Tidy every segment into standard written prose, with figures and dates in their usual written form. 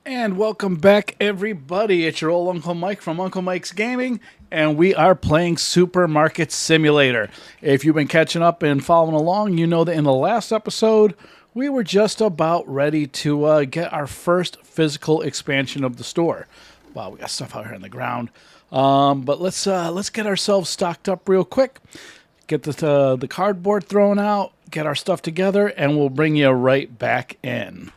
And welcome back, everybody. It's your old Uncle Mike from Uncle Mike's Gaming, and we are playing Supermarket Simulator. If you've been catching up and following along, you know that in the last episode, we were just about ready to get our first physical expansion of the store. Wow, we got stuff out here on the ground. But let's get ourselves stocked up real quick. Get the cardboard thrown out, get our stuff together, and we'll bring you right back in.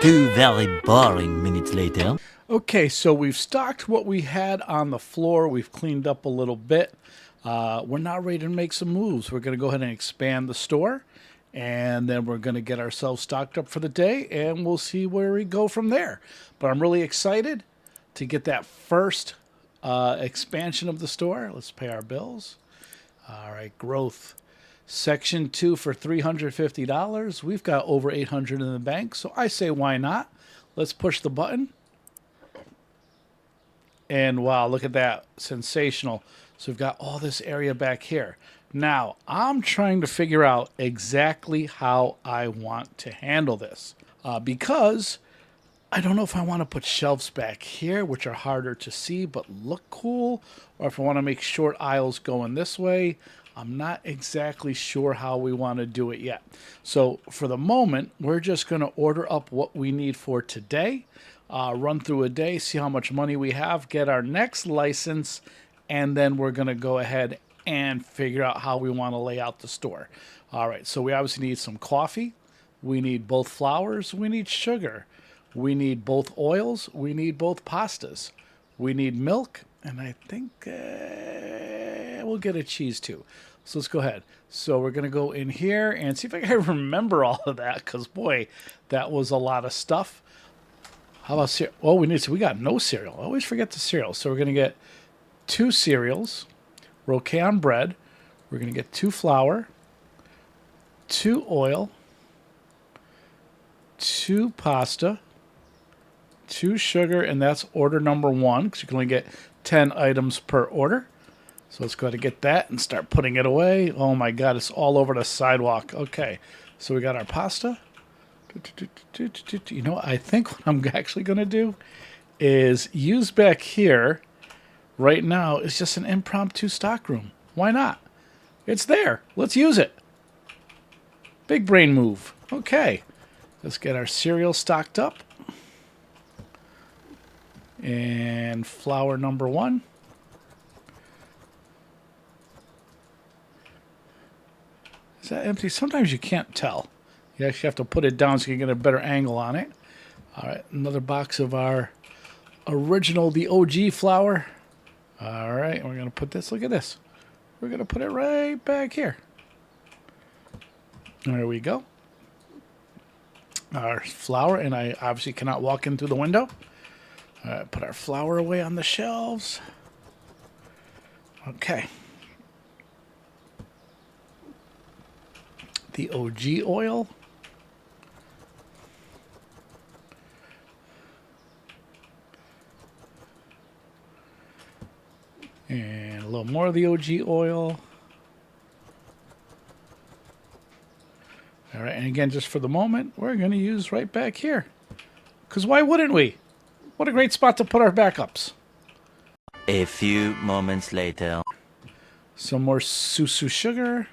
2 very boring minutes later. Okay, so we've stocked what we had on the floor. We've cleaned up a little bit. We're now ready to make some moves. We're going to go ahead and expand the store, and then we're going to get ourselves stocked up for the day, and we'll see where we go from there. But I'm really excited to get that first expansion of the store. Let's pay our bills. All right, growth. Section 2 for $350. We've got over 800 in the bank, so I say why not? Let's push the button. And wow, look at that. Sensational. So we've got all this area back here. Now, I'm trying to figure out exactly how I want to handle this. Because I don't know if I want to put shelves back here, which are harder to see but look cool, or if I want to make short aisles going this way. I'm not exactly sure how we want to do it yet. So for the moment, we're just going to order up what we need for today, run through a day, see how much money we have, get our next license, and then we're going to go ahead and figure out how we want to lay out the store. All right, so we obviously need some coffee. We need both flours. We need sugar. We need both oils. We need both pastas. We need milk, and I think we'll get a cheese too. So let's go ahead. So we're going to go in here and see if I can remember all of that, because boy, that was a lot of stuff. How about cereal? Oh, we got no cereal. I always forget the cereal. So we're going to get 2 cereals. We're okay on bread. We're going to get 2 flour, 2 oil, 2 pasta, 2 sugar, and that's order number 1, because you can only get 10 items per order. So let's go ahead and get that and start putting it away. Oh my God, it's all over the sidewalk. Okay, so we got our pasta. You know, I think what I'm actually going to do is use back here right now is just an impromptu stock room. Why not? It's there. Let's use it. Big brain move. Okay, let's get our cereal stocked up. And flour number 1. Is that empty? Sometimes you can't tell. You actually have to put it down so you can get a better angle on it. All right, another box of our original, the OG flour. All right, we're going to put this, look at this. We're going to put it right back here. There we go. Our flour, and I obviously cannot walk in through the window. All right, put our flour away on the shelves. Okay. The OG oil. And a little more of the OG oil. All right, and again, just for the moment, we're going to use right back here. Because why wouldn't we? What a great spot to put our backups. A few moments later. Some more Susu sugar.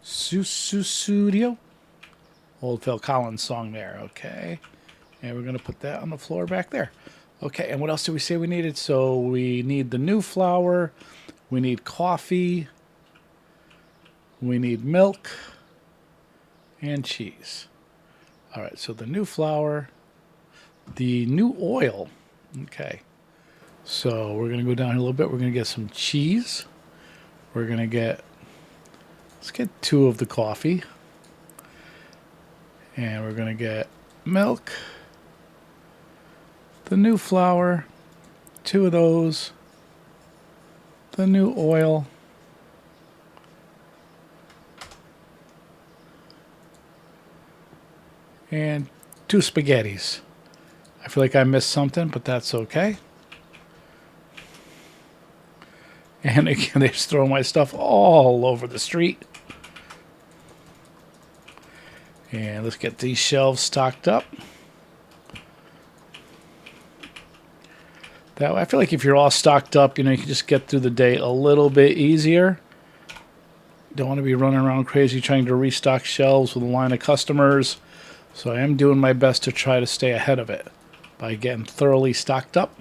Susu Studio. Old Phil Collins song there, okay. And we're going to put that on the floor back there. Okay, and what else did we say we needed? So we need the new flour. We need coffee. We need milk. And cheese. All right, so the new flour. The new oil. Okay. So we're going to go down here a little bit. We're going to get some cheese. We're going to get... Let's get 2 of the coffee. And we're going to get milk. The new flour. 2 of those. The new oil. And 2 spaghettis. I feel like I missed something, but that's okay. And again, they just throw my stuff all over the street. And let's get these shelves stocked up. That way, I feel like if you're all stocked up, you know, you can just get through the day a little bit easier. Don't want to be running around crazy trying to restock shelves with a line of customers. So I am doing my best to try to stay ahead of it by getting thoroughly stocked up.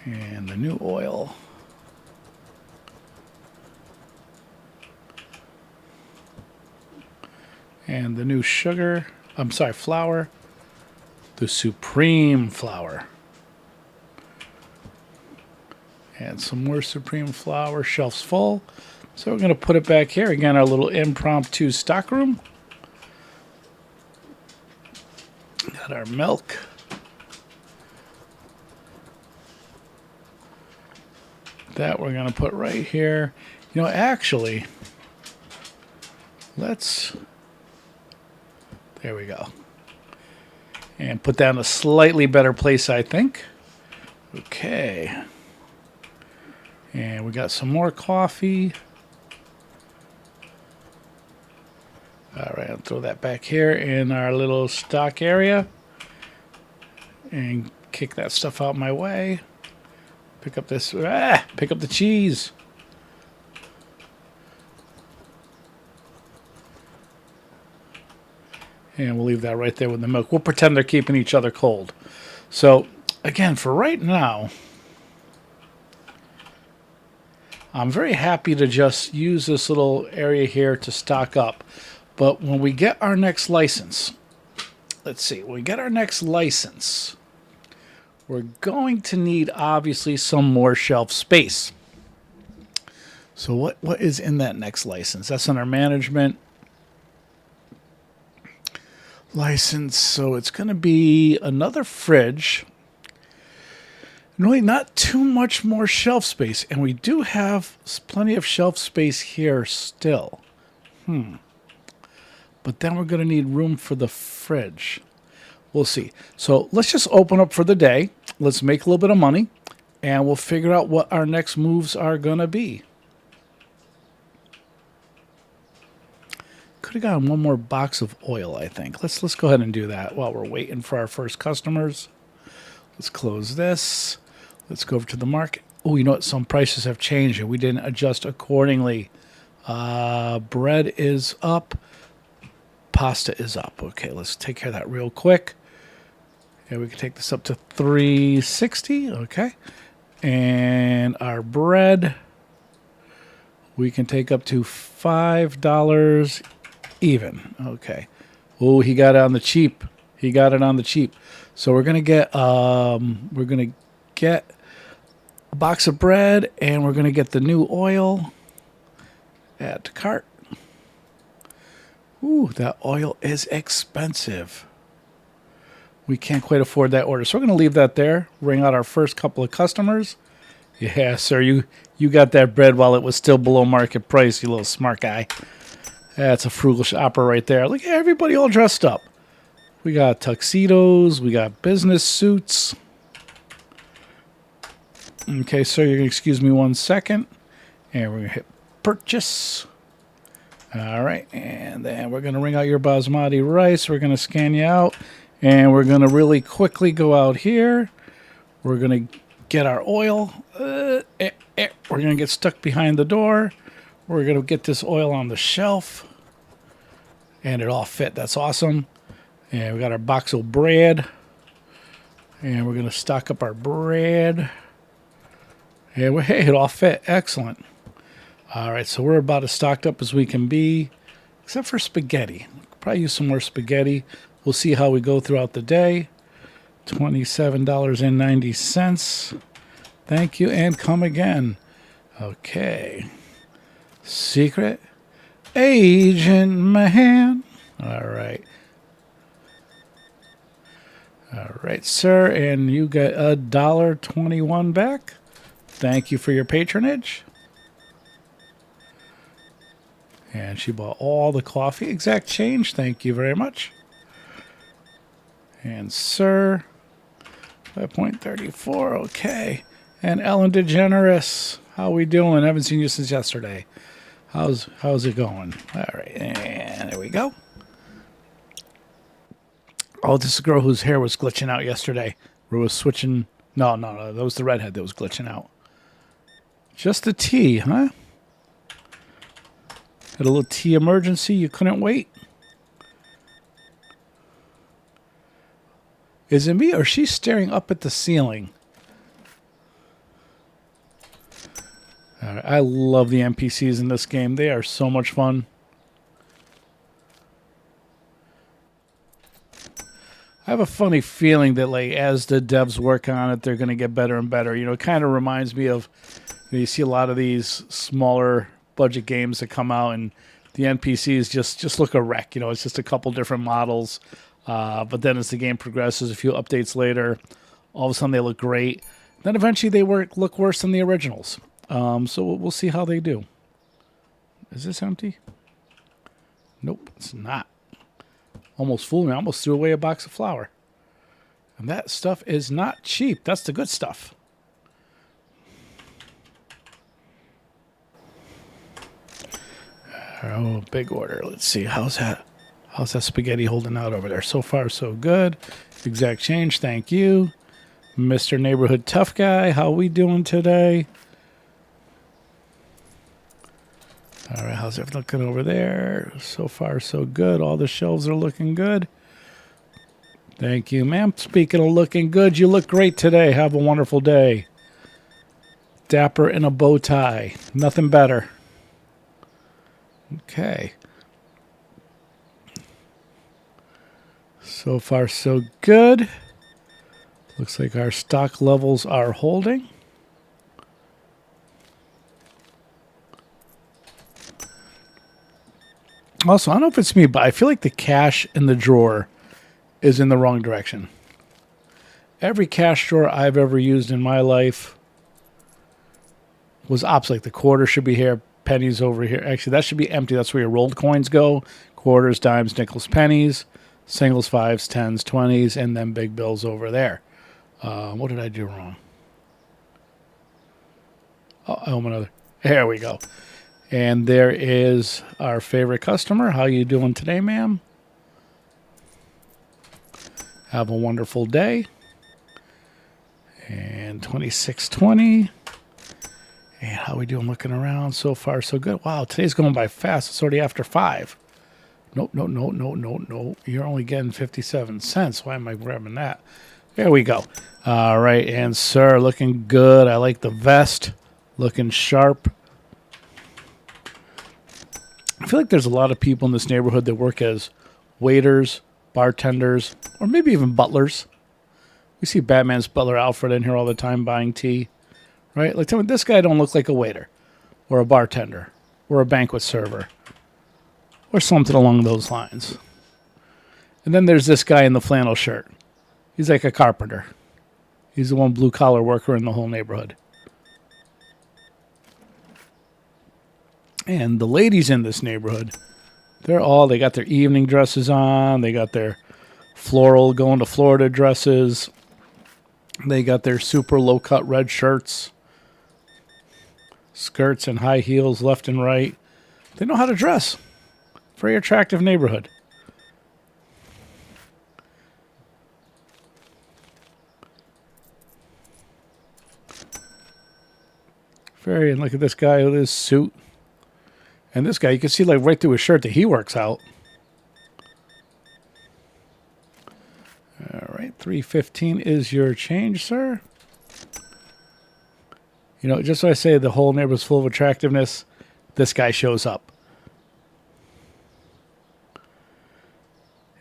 And the new oil. And the new sugar. I'm sorry, flour. The supreme flour. And some more supreme flour. Shelf's full. So we're going to put it back here. Again, our little impromptu stock room. Got our milk. That we're going to put right here. You know, actually, let's... There we go. And put that in a slightly better place, I think. Okay. And we got some more coffee. All right, I'll throw that back here in our little stock area. And kick that stuff out my way. Pick up this, pick up the cheese. And we'll leave that right there with the milk. We'll pretend they're keeping each other cold. So, again, for right now, I'm very happy to just use this little area here to stock up. But when we get our next license, let's see, when we get our next license, we're going to need, obviously, some more shelf space. So what is in that next license? That's under management. License, so it's going to be another fridge. Really not too much more shelf space, and we do have plenty of shelf space here still. But then we're going to need room for the fridge. We'll see. So let's just open up for the day. Let's make a little bit of money, and we'll figure out what our next moves are going to be. Could have gotten one more box of oil, I think. Let's go ahead and do that while we're waiting for our first customers. Let's close this. Let's go over to the market. Oh, you know what? Some prices have changed, and we didn't adjust accordingly. Bread is up. Pasta is up. Okay, let's take care of that real quick. And we can take this up to $3.60. Okay. And our bread, we can take up to $5 even. Okay. Oh, he got it on the cheap. He got it on the cheap. So we're gonna get a box of bread, and we're gonna get the new oil. Add to cart. Ooh, that oil is expensive. We can't quite afford that order, so we're gonna leave that there. Ring out our first couple of customers. Yeah, sir, you got that bread while it was still below market price, you little smart guy. That's a frugal shopper right there. Look at everybody all dressed up. We got tuxedos. We got business suits. Okay, sir, you're going to excuse me 1 second. And we're going to hit purchase. All right, and then we're going to ring out your basmati rice. We're going to scan you out. And we're going to really quickly go out here. We're going to get our oil. We're going to get stuck behind the door. We're going to get this oil on the shelf. And it all fit. That's awesome. And we got our box of bread. And we're going to stock up our bread. And hey, it all fit. Excellent. All right, so we're about as stocked up as we can be. Except for spaghetti. Probably use some more spaghetti. We'll see how we go throughout the day. $27.90. Thank you, and come again. Okay. Secret agent man. All right. All right, sir, and you get $1.21 back. Thank you for your patronage. And she bought all the coffee. Exact change. Thank you very much. And sir, 5.34. Okay. And Ellen DeGeneres, how we doing? I haven't seen you since yesterday. How's it going? All right, and there we go. Oh, this is a girl whose hair was glitching out yesterday. Who was switching. No. That was the redhead that was glitching out. Just a tea, huh? Had a little tea emergency. You couldn't wait. Is it me or is she staring up at the ceiling? All right, I love the NPCs in this game. They are so much fun. I have a funny feeling that, like, as the devs work on it, they're going to get better and better. You know, it kind of reminds me of, you see a lot of these smaller budget games that come out, and the NPCs just look a wreck. You know, it's just a couple different models. But then as the game progresses, a few updates later, all of a sudden they look great. Then eventually they look worse than the originals. So we'll see how they do. Is this empty? Nope, it's not. Almost fooled me. I almost threw away a box of flour. And that stuff is not cheap. That's the good stuff. Oh, big order. Let's see. How's that spaghetti holding out over there? So far, so good. Exact change. Thank you. Mr. Neighborhood Tough Guy. How we doing today? All right, how's everything looking over there? So far, so good. All the shelves are looking good. Thank you, ma'am. Speaking of looking good, you look great today. Have a wonderful day. Dapper in a bow tie. Nothing better. Okay. So far, so good. Looks like our stock levels are holding. Also, I don't know if it's me, but I feel like the cash in the drawer is in the wrong direction. Every cash drawer I've ever used in my life was opposite. Like the quarter should be here, pennies over here. Actually, that should be empty. That's where your rolled coins go. Quarters, dimes, nickels, pennies, singles, fives, tens, 20s, and then big bills over there. What did I do wrong? Oh, I owe another. There we go. And there is our favorite customer. How you doing today, ma'am? Have a wonderful day. And 2620. And how we doing looking around? So far, so good. Wow, today's going by fast. It's already after 5. Nope. You're only getting 57 cents. Why am I grabbing that? There we go. All right, and sir, looking good. I like the vest. Looking sharp. I feel like there's a lot of people in this neighborhood that work as waiters, bartenders, or maybe even butlers. We see Batman's butler Alfred in here all the time buying tea, right? Like, tell me, this guy don't look like a waiter or a bartender or a banquet server or something along those lines. And then there's this guy in the flannel shirt. He's like a carpenter. He's the one blue-collar worker in the whole neighborhood. And the ladies in this neighborhood, they got their evening dresses on. They got their floral going to Florida dresses. They got their super low-cut red shirts, skirts and high heels left and right. They know how to dress. Very attractive neighborhood. And look at this guy with his suit. And this guy, you can see like right through his shirt that he works out. All right, $3.15 is your change, sir. You know, just so I say the whole neighborhood's full of attractiveness, this guy shows up.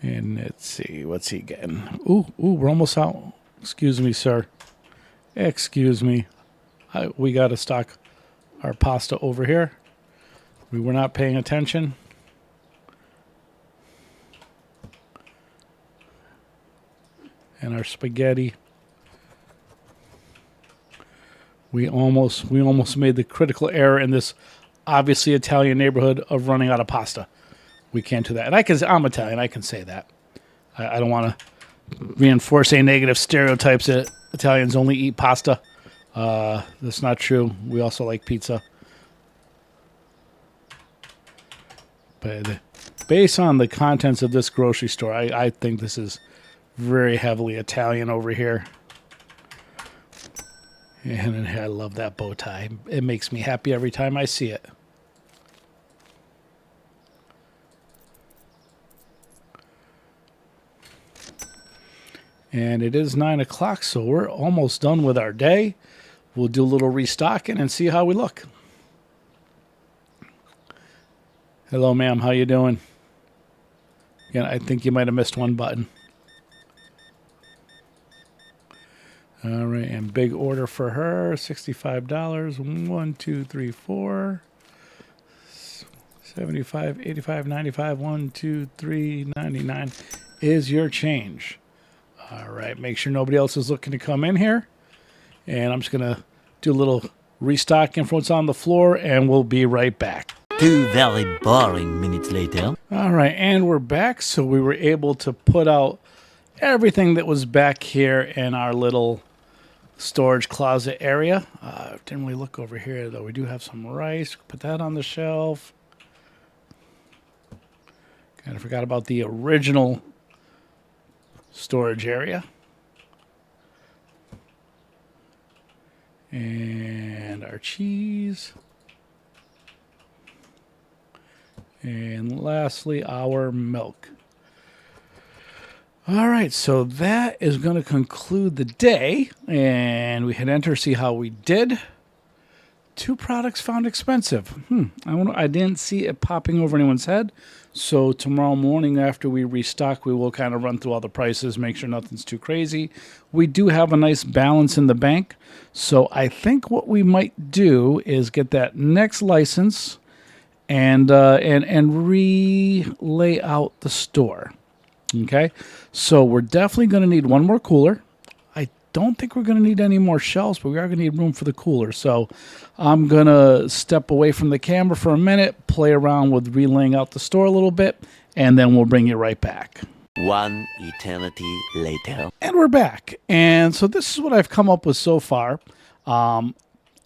And let's see, what's he getting? Ooh, we're almost out. Excuse me, sir. Excuse me. We got to stock our pasta over here. We were not paying attention. And our spaghetti. We almost made the critical error in this obviously Italian neighborhood of running out of pasta. We can't do that. And I'm Italian. I can say that. I don't want to reinforce any negative stereotypes that Italians only eat pasta. That's not true. We also like pizza. But based on the contents of this grocery store, I think this is Very heavily Italian over here. And I love that bow tie. It makes me happy every time I see it. And it is 9 o'clock, so we're almost done with our day. We'll do a little restocking and see how we look. Hello, ma'am. How you doing? Yeah, I think you might have missed one button. All right, and big order for her, $65. 1, 2, 3, 4. 75, 85, 95, 1, 2, 3, 99 is your change. All right, make sure nobody else is looking to come in here. And I'm just going to do a little restocking for what's on the floor, and we'll be right back. 2 very boring minutes later. All right, and we're back. So we were able to put out everything that was back here in our little storage closet area. Didn't really look over here, though. We do have some rice. Put that on the shelf. Kind of forgot about the original storage area. And our cheese. And lastly, our milk. All right, so that is going to conclude the day. And we hit enter, see how we did. 2 products found expensive. I didn't see it popping over anyone's head. So tomorrow morning after we restock, we will kind of run through all the prices, make sure nothing's too crazy. We do have a nice balance in the bank. So I think what we might do is get that next license and re-lay out the store. Okay, so we're definitely going to need one more cooler. I don't think we're going to need any more shelves, but we are going to need room for the cooler. So I'm going to step away from the camera for a minute, play around with relaying out the store a little bit, and then we'll bring you right back. 1 eternity later. And we're back. And so this is what I've come up with so far. I'm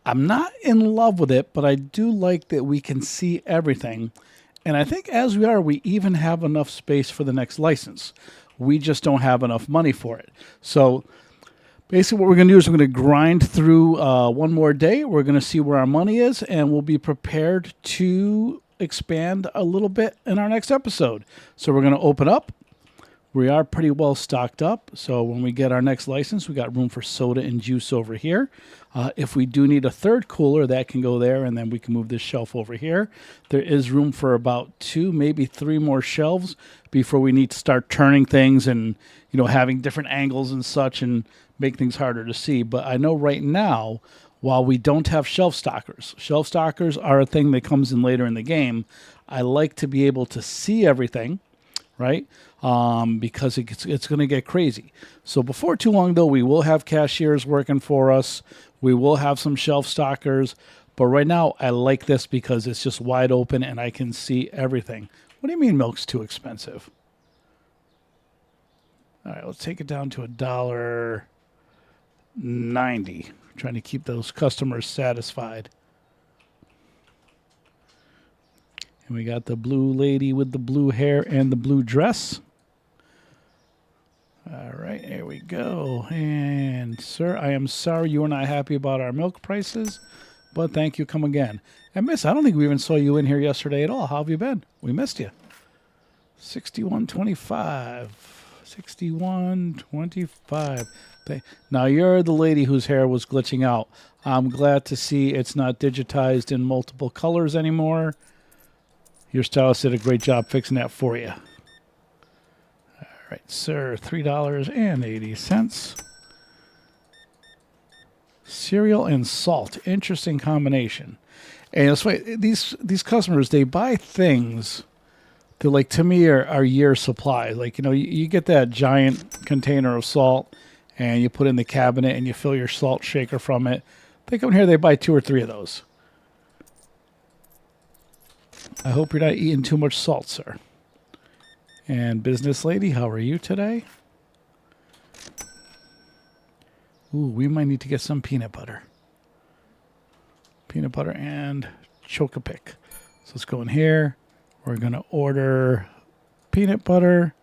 not in love with it, but I do like that we can see everything. And I think as we are, we even have enough space for the next license. We just don't have enough money for it. So basically what we're going to do is we're going to grind through one more day. We're going to see where our money is, and we'll be prepared to expand a little bit in our next episode. So we're going to open up. We are pretty well stocked up. So when we get our next license, we got room for soda and juice over here. If we do need a third cooler, that can go there, and then we can move this shelf over here. There is room for about 2, maybe 3 more shelves before we need to start turning things and, having different angles and such and make things harder to see. But I know right now, while we don't have shelf stockers are a thing that comes in later in the game. I like to be able to see everything, right? Because it's going to get crazy. So before too long, though, we will have cashiers working for us. We will have some shelf stockers. But right now, I like this because it's just wide open and I can see everything. What do you mean milk's too expensive? All right, let's take it down to $1.90. Trying to keep those customers satisfied. And we got the blue lady with the blue hair and the blue dress. All right, here we go. And, sir, I am sorry you are not happy about our milk prices, but thank you. Come again. And, miss, I don't think we even saw you in here yesterday at all. How have you been? We missed you. 61.25. 61.25. Now, you're the lady whose hair was glitching out. I'm glad to see it's not digitized in multiple colors anymore. Your stylist did a great job fixing that for you. All right, sir, $3.80. Cereal and salt. Interesting combination. And it's funny, these customers, they buy things that, like, to me, are year supply. Like, you get that giant container of salt, and you put it in the cabinet, and you fill your salt shaker from it. They come here, they buy 2 or 3 of those. I hope you're not eating too much salt, sir. And business lady, how are you today? Ooh, we might need to get some peanut butter. Peanut butter and Choco-Pick. So let's go in here. We're going to order peanut butter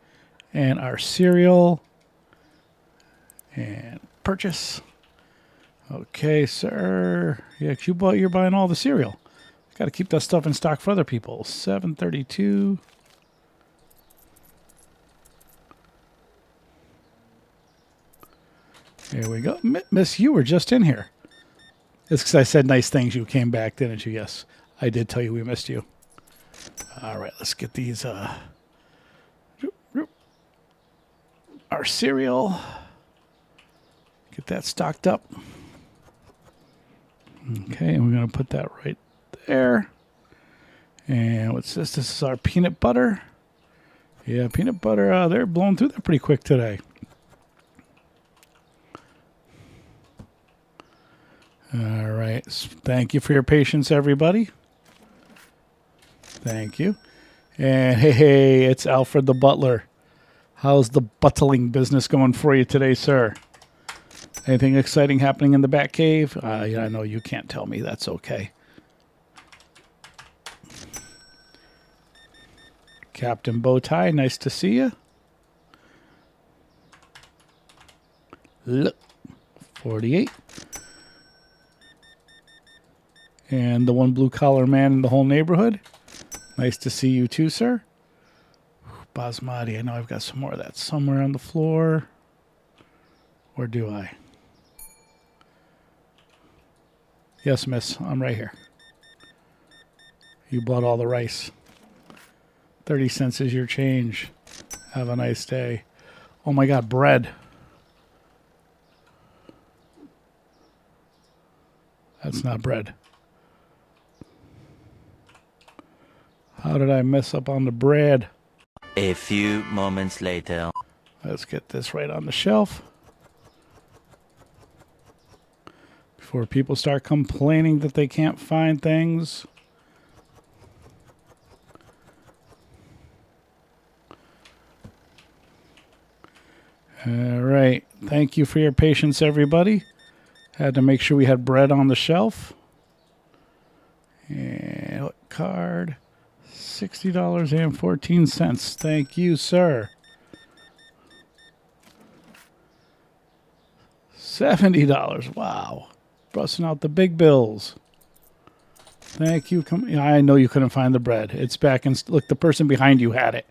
and our cereal. And purchase. Okay, sir. Yeah, 'cause you're buying all the cereal. Got to keep that stuff in stock for other people. 732. There we go. Miss, you were just in here. It's because I said nice things. You came back, didn't you? Yes, I did tell you we missed you. All right, let's get these. Our cereal. Get that stocked up. Okay, and we're going to put that right there. And what's this? This is our peanut butter. Yeah, peanut butter. They're blowing through there pretty quick today. All right. Thank you for your patience, everybody. Thank you. And hey, it's Alfred the Butler. How's the buttling business going for you today, sir? Anything exciting happening in the Bat Cave? Yeah, I know you can't tell me. That's okay. Captain Bowtie, nice to see you. Look, 48. And the one blue-collar man in the whole neighborhood. Nice to see you too, sir. Basmati, I know I've got some more of that somewhere on the floor. Or do I? Yes, miss, I'm right here. You bought all the rice. 30 cents is your change. Have a nice day. Oh my God, bread. That's not bread. How did I mess up on the bread? A few moments later. Let's get this right on the shelf. Before people start complaining that they can't find things. All right. Thank you for your patience, everybody. Had to make sure we had bread on the shelf. And what card? $60.14. Thank you, sir. $70. Wow. Busting out the big bills. Thank you. I know you couldn't find the bread. It's back in. Look, the person behind you had it.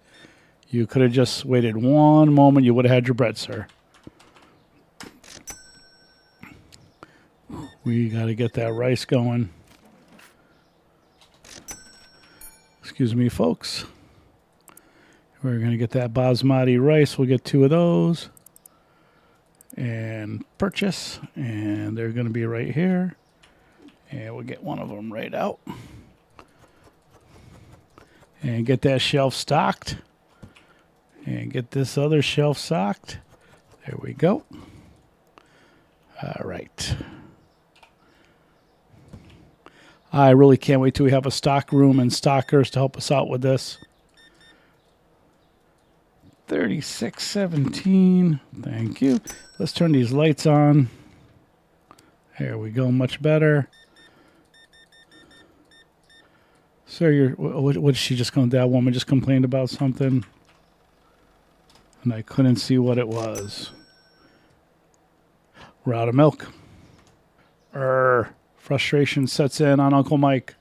You could have just waited one moment. You would have had your bread, sir. We got to get that rice going. Excuse me, folks. We're going to get that basmati rice. We'll get 2 of those. And purchase. And they're going to be right here. And we'll get one of them right out. And get that shelf stocked. And get this other shelf stocked. There we go. All right. I really can't wait till we have a stock room and stockers to help us out with this. 36.17. Thank you. Let's turn these lights on. There we go. Much better. Sir, what did she just come? That woman just complained about something, and I couldn't see what it was. We're out of milk. Frustration sets in on Uncle Mike.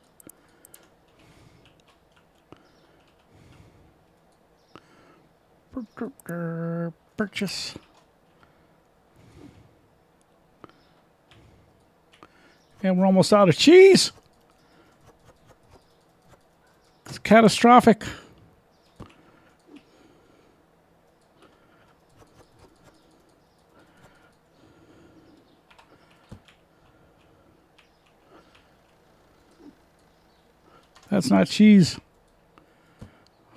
Purchase. And we're almost out of cheese. It's catastrophic. That's not cheese.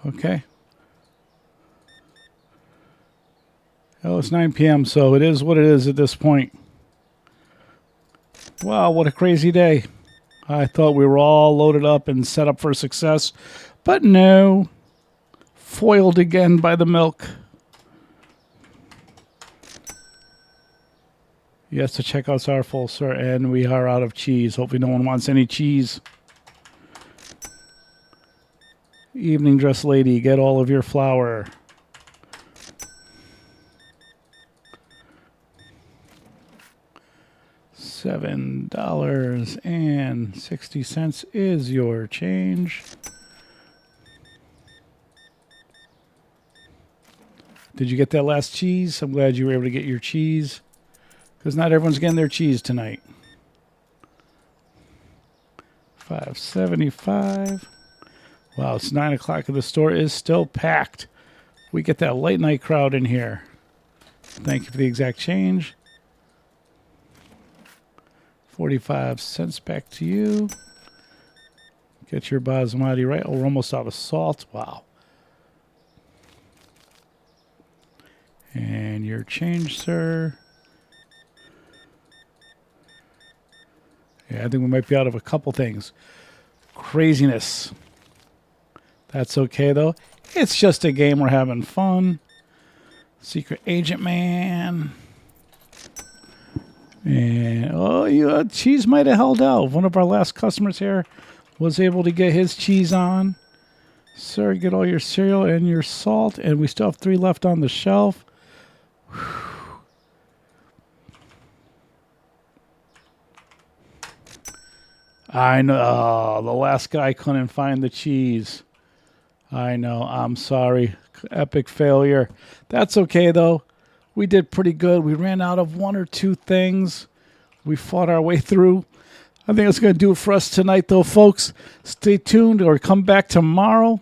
Okay. Oh, it's 9 p.m., so it is what it is at this point. Wow, what a crazy day. I thought we were all loaded up and set up for success, but no. Foiled again by the milk. Yes, the checkouts are full, sir, and we are out of cheese. Hopefully no one wants any cheese. Evening dress lady, get all of your flour. $7.60 is your change. Did you get that last cheese? I'm glad you were able to get your cheese, because not everyone's getting their cheese tonight. $5.75. Wow, it's 9 o'clock and the store is still packed. We get that late night crowd in here. Thank you for the exact change. 45 cents back to you. Get your basmati right. Oh, we're almost out of salt. Wow. And your change, sir. Yeah, I think we might be out of a couple things. Craziness. That's okay, though. It's just a game. We're having fun. Secret Agent Man. And, oh, cheese might have held out. One of our last customers here was able to get his cheese on. Sir, get all your cereal and your salt. And we still have 3 left on the shelf. Whew. I know. Oh, the last guy couldn't find the cheese. I know. I'm sorry. Epic failure. That's okay, though. We did pretty good. We ran out of 1 or 2 things. We fought our way through. I think that's going to do it for us tonight, though, folks. Stay tuned or come back tomorrow,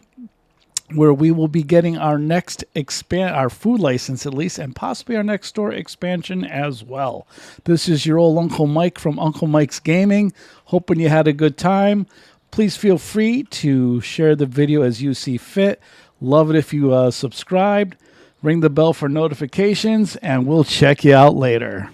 where we will be getting our next our food license, at least, and possibly our next store expansion as well. This is your old Uncle Mike from Uncle Mike's Gaming. Hoping you had a good time. Please feel free to share the video as you see fit. Love it if you subscribed. Ring the bell for notifications, and we'll check you out later.